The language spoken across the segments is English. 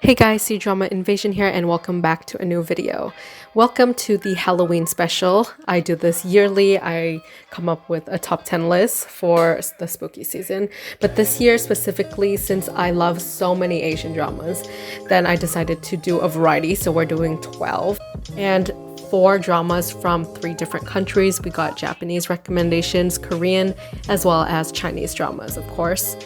Hey guys, Cdrama Invasion here and welcome back to a new video. Welcome to the Halloween special. I do this yearly. I come up with a top 10 list for the spooky season. But this year specifically, since I love so many Asian dramas, then I decided to do a variety. So we're doing 12 and 4 dramas from 3 different countries. We got Japanese recommendations, Korean, as well as Chinese dramas, of course.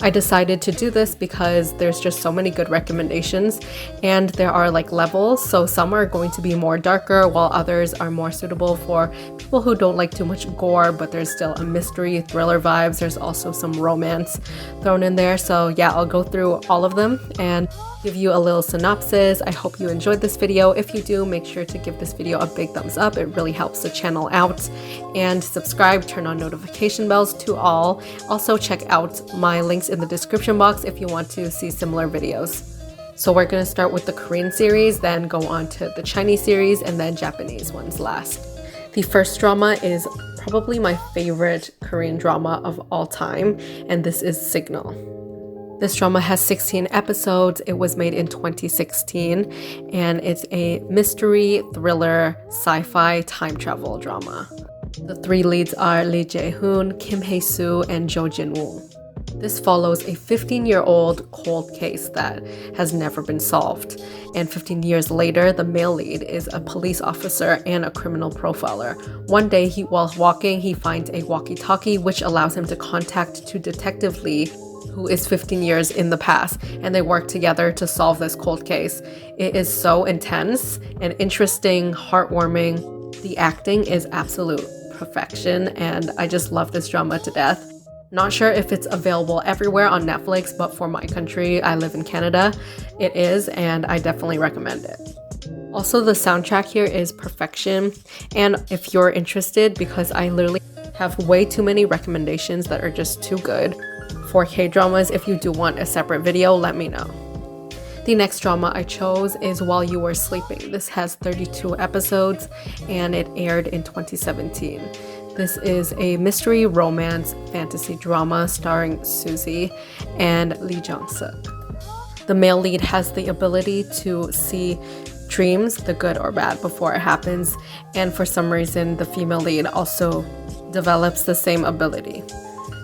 I decided to do this because there's just so many good recommendations and there are like levels, so some are going to be more darker while others are more suitable for people who don't like too much gore, but there's still a mystery thriller vibes. There's also some romance thrown in there. So yeah, I'll go through all of them and give you a little synopsis. I hope you enjoyed this video. If you do, make sure to give this video a big thumbs up. It really helps the channel out. And subscribe, turn on notification bells to all. Also check out my links in the description box if you want to see similar videos. So we're going to start with the Korean series, then go on to the Chinese series, and then Japanese ones last. The first drama is probably my favorite Korean drama of all time, and this is Signal. This drama has 16 episodes. It was made in 2016 and it's a mystery, thriller, sci-fi time travel drama. The 3 leads are Lee Jae-hoon, Kim Hae-soo, and Jo Jin-woo. This follows a 15-year-old cold case that has never been solved. And 15 years later, the male lead is a police officer and a criminal profiler. One day, while walking, he finds a walkie-talkie which allows him to contact to Detective Lee, who is 15 years in the past, and they work together to solve this cold case. It is so intense and interesting, heartwarming. The acting is absolute perfection, and I just love this drama to death. Not sure if it's available everywhere on Netflix, but for my country, I live in Canada, it is, and I definitely recommend it. Also, the soundtrack here is perfection, and if you're interested, because I literally have way too many recommendations that are just too good for K-dramas, if you do want a separate video, let me know. The next drama I chose is While You Were Sleeping. This has 32 episodes and it aired in 2017. This is a mystery romance fantasy drama starring Suzy and Lee Jong-suk. The male lead has the ability to see dreams, the good or bad, before it happens, and for some reason the female lead also develops the same ability.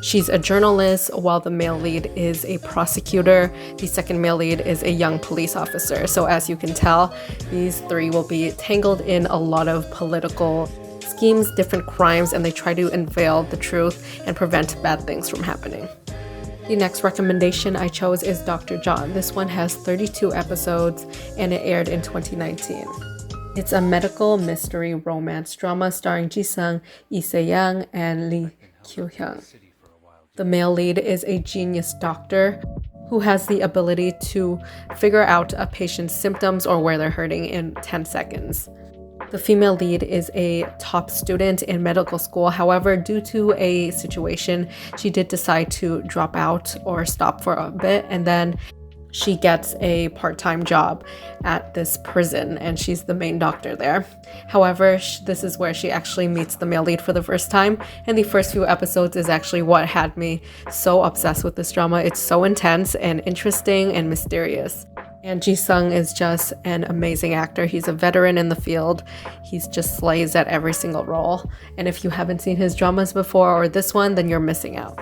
She's a journalist while the male lead is a prosecutor. The second male lead is a young police officer. So as you can tell, these 3 will be tangled in a lot of political schemes, different crimes, and they try to unveil the truth and prevent bad things from happening. The next recommendation I chose is Dr. John. This one has 32 episodes and it aired in 2019. It's a medical mystery romance drama starring Ji-sung, Lee Se-young, and Lee Kyu-hyun. The male lead is a genius doctor who has the ability to figure out a patient's symptoms or where they're hurting in 10 seconds. The female lead is a top student in medical school. However, due to a situation, she did decide to drop out or stop for a bit, and then she gets a part-time job at this prison and she's the main doctor there. However, this is where she actually meets the male lead for the first time, and the first few episodes is actually what had me so obsessed with this drama. It's so intense and interesting and mysterious. And Ji-sung is just an amazing actor. He's a veteran in the field. He's just slays at every single role. And if you haven't seen his dramas before or this one, then you're missing out.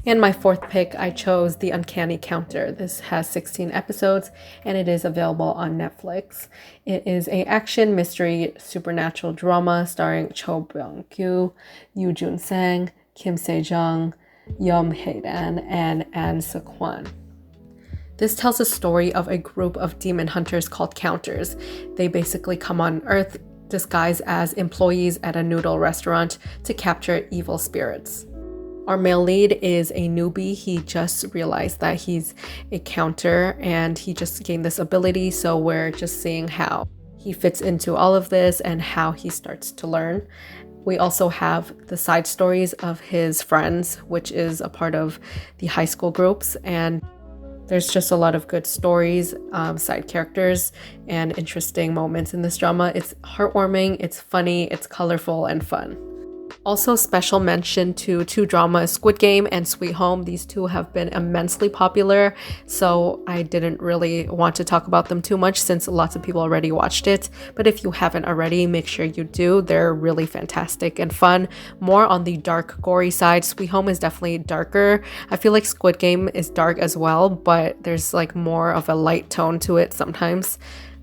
And my 4th pick, I chose The Uncanny Counter. This has 16 episodes and it is available on Netflix. It is an action, mystery, supernatural drama starring Cho Byung-kyu, Yoo Jun-sang, Kim Se-jung, Yeom Hae-dan, and An Se-kwon. This tells a story of a group of demon hunters called Counters. They basically come on Earth disguised as employees at a noodle restaurant to capture evil spirits. Our male lead is a newbie. He just realized that he's a counter and he just gained this ability, so we're just seeing how he fits into all of this and how he starts to learn. We also have the side stories of his friends, which is a part of the high school groups, and there's just a lot of good stories, side characters, and interesting moments in this drama. It's heartwarming, it's funny, it's colorful, and fun. Also, special mention to two dramas, Squid Game and Sweet Home. These two have been immensely popular, so I didn't really want to talk about them too much since lots of people already watched it. But if you haven't already, make sure you do. They're really fantastic and fun. More on the dark, gory side. Sweet Home is definitely darker. I feel like Squid Game is dark as well, but there's like more of a light tone to it sometimes.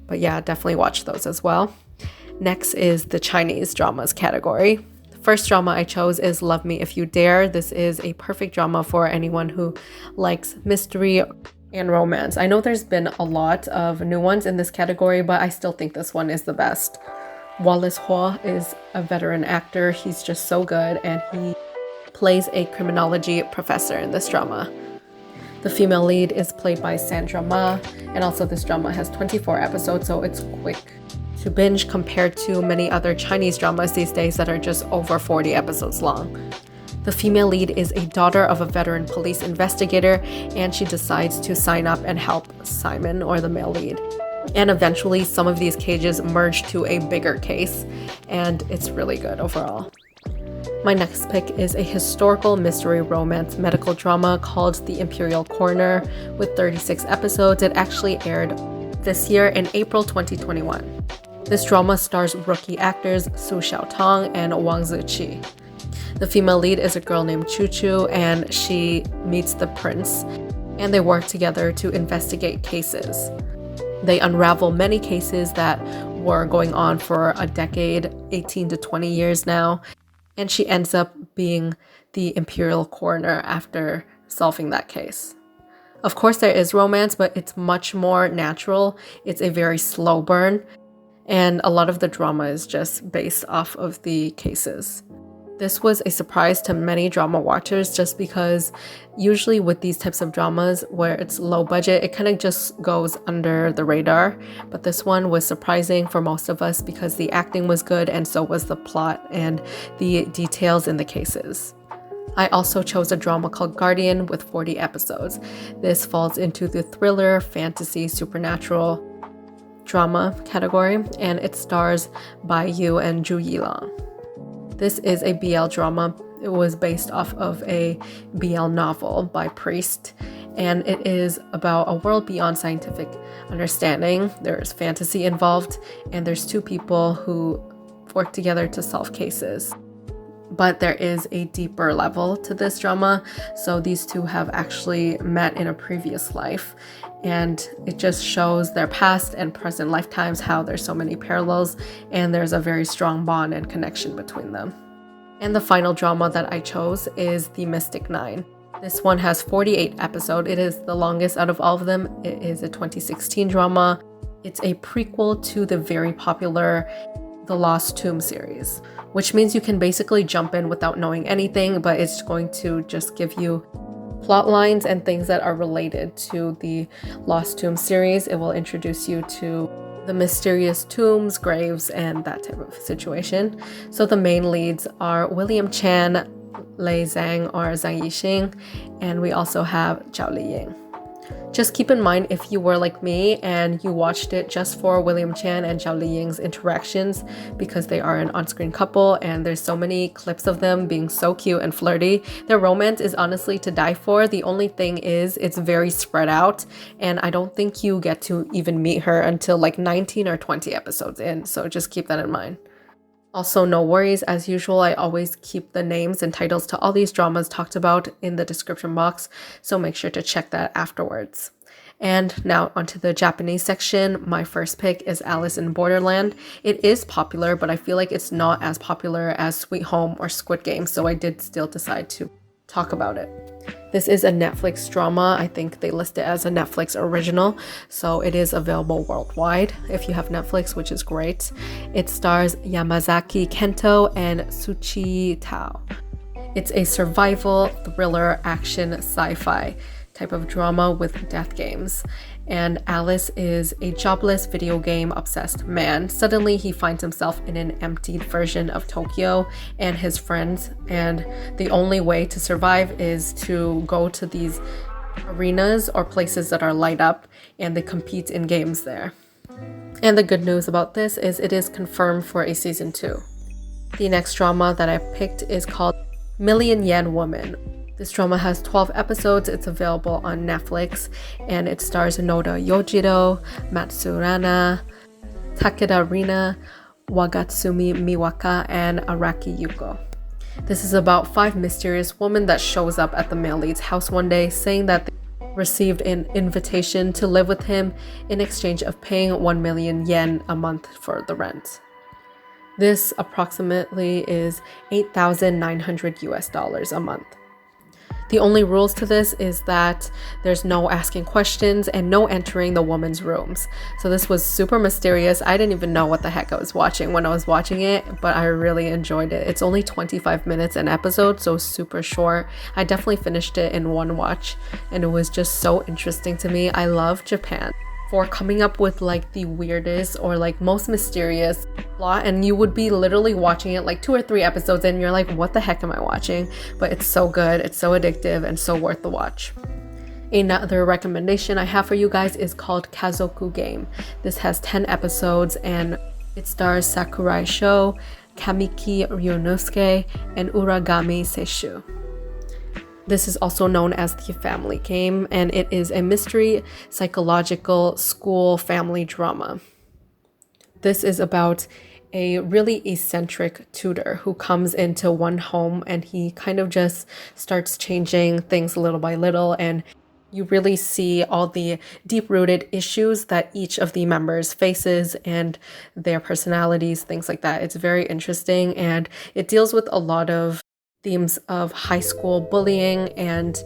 But yeah, definitely watch those as well. Next is the Chinese dramas category. First drama I chose is Love Me If You Dare. This is a perfect drama for anyone who likes mystery and romance. I know there's been a lot of new ones in this category, but I still think this one is the best. Wallace Hua is a veteran actor. He's just so good, and he plays a criminology professor in this drama. The female lead is played by Cdrama, and also this drama has 24 episodes, so it's quick to binge compared to many other Chinese dramas these days that are just over 40 episodes long. The female lead is a daughter of a veteran police investigator, and she decides to sign up and help Simon, or the male lead. And eventually some of these cases merge to a bigger case, and it's really good overall. My next pick is a historical mystery romance medical drama called The Imperial Corner with 36 episodes. It actually aired this year in April 2021. This drama stars rookie actors Su Xiaotong and Wang Ziqi. The female lead is a girl named Chu Chu, and she meets the prince, and they work together to investigate cases. They unravel many cases that were going on for a decade, 18 to 20 years now, and she ends up being the Imperial Corner after solving that case. Of course, there is romance, but it's much more natural. It's a very slow burn, and a lot of the drama is just based off of the cases. This was a surprise to many drama watchers just because usually with these types of dramas where it's low budget, it kind of just goes under the radar. But this one was surprising for most of us because the acting was good, and so was the plot and the details in the cases. I also chose a drama called Guardian with 40 episodes. This falls into the thriller, fantasy, supernatural drama category, and it stars Bai Yu and Zhu Yilang. This is a BL drama. It was based off of a BL novel by Priest, and it is about a world beyond scientific understanding. There's fantasy involved, and there's two people who work together to solve cases. But there is a deeper level to this drama. So these two have actually met in a previous life, and it just shows their past and present lifetimes, how there's so many parallels, and there's a very strong bond and connection between them. And the final drama that I chose is The Mystic Nine. This one has 48 episodes. It is the longest out of all of them. It is a 2016 drama. It's a prequel to the very popular The Lost Tomb series, which means you can basically jump in without knowing anything, but it's going to just give you plot lines and things that are related to the Lost Tomb series. It will introduce you to the mysterious tombs, graves, and that type of situation. So the main leads are William Chan, Lei Zhang or Zhang Yixing, and we also have Zhao Liying. Just keep in mind, if you were like me and you watched it just for William Chan and Zhao Liying's interactions, because they are an on-screen couple and there's so many clips of them being so cute and flirty. Their romance is honestly to die for. The only thing is it's very spread out, and I don't think you get to even meet her until like 19 or 20 episodes in, so just keep that in mind. Also, no worries, as usual, I always keep the names and titles to all these dramas talked about in the description box, so make sure to check that afterwards. And now onto the Japanese section. My first pick is Alice in Borderland. It is popular, but I feel like it's not as popular as Sweet Home or Squid Game, so I did still decide to talk about it. This is a Netflix drama. I think they list it as a Netflix original, so it is available worldwide if you have Netflix, which is great. It stars Yamazaki Kento and Tsuchi Tao. It's a survival, thriller, action, sci-fi type of drama with death games. And Alice is a jobless video game obsessed man. Suddenly he finds himself in an emptied version of Tokyo and his friends, and the only way to survive is to go to these arenas or places that are light up, and they compete in games there. And the good news about this is it is confirmed for a season 2. The next drama that I picked is called Million Yen Woman. This drama has 12 episodes. It's available on Netflix, and it stars Noda Yojiro, Matsurana, Takeda Rina, Wagatsumi Miwaka, and Araki Yuko. This is about 5 mysterious women that shows up at the male lead's house one day saying that they received an invitation to live with him in exchange of paying 1 million yen a month for the rent. This approximately is 8,900 US dollars a month. The only rules to this is that there's no asking questions and no entering the woman's rooms. So this was super mysterious. I didn't even know what the heck I was watching when I was watching it, but I really enjoyed it. It's only 25 minutes an episode, so super short. I definitely finished it in one watch, and it was just so interesting to me. I love Japan for coming up with like the weirdest or like most mysterious plot, and you would be literally watching it like 2 or 3 episodes and you're like, what the heck am I watching? But it's so good, it's so addictive, and so worth the watch. Another recommendation I have for you guys is called Kazoku Game. This has 10 episodes and it stars Sakurai Sho, Kamiki Ryunosuke, and Uragami Seishu. This is also known as the family game, and it is a mystery psychological school family drama. This is about a really eccentric tutor who comes into one home and he kind of just starts changing things little by little, and you really see all the deep-rooted issues that each of the members faces and their personalities, things like that. It's very interesting, and it deals with a lot of themes of high school bullying and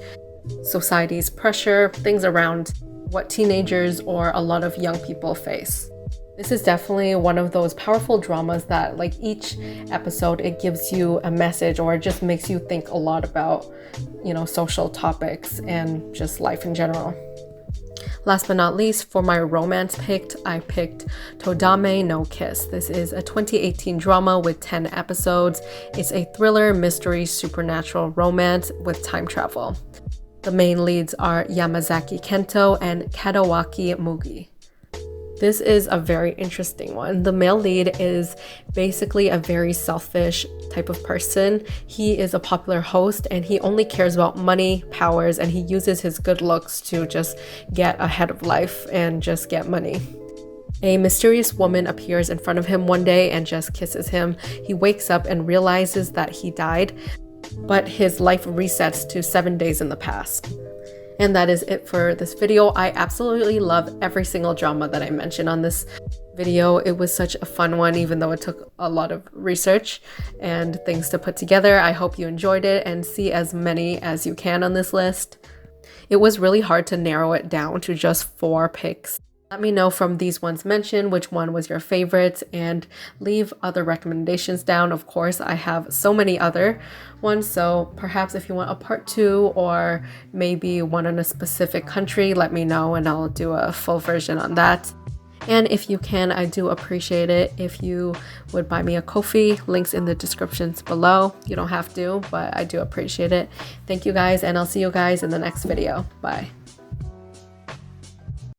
society's pressure, things around what teenagers or a lot of young people face. This is definitely one of those powerful dramas that like each episode it gives you a message or it just makes you think a lot about, social topics and just life in general. Last but not least, for my romance I picked Todame no Kiss. This is a 2018 drama with 10 episodes. It's a thriller, mystery, supernatural romance with time travel. The main leads are Yamazaki Kento and Kadawaki Mugi. This is a very interesting one. The male lead is basically a very selfish type of person. He is a popular host and he only cares about money, powers, and he uses his good looks to just get ahead of life and just get money. A mysterious woman appears in front of him one day and just kisses him. He wakes up and realizes that he died, but his life resets to 7 days in the past. And that is it for this video. I absolutely love every single drama that I mentioned on this video. It was such a fun one, even though it took a lot of research and things to put together. I hope you enjoyed it and see as many as you can on this list. It was really hard to narrow it down to just 4 picks. Let me know from these ones mentioned which one was your favorite and leave other recommendations down. Of course, I have so many other ones, so perhaps if you want a part 2 or maybe one in a specific country, let me know and I'll do a full version on that. And if you can, I do appreciate it if you would buy me a Ko-fi. Links in the descriptions below. You don't have to, but I do appreciate it. Thank you guys, and I'll see you guys in the next video. Bye.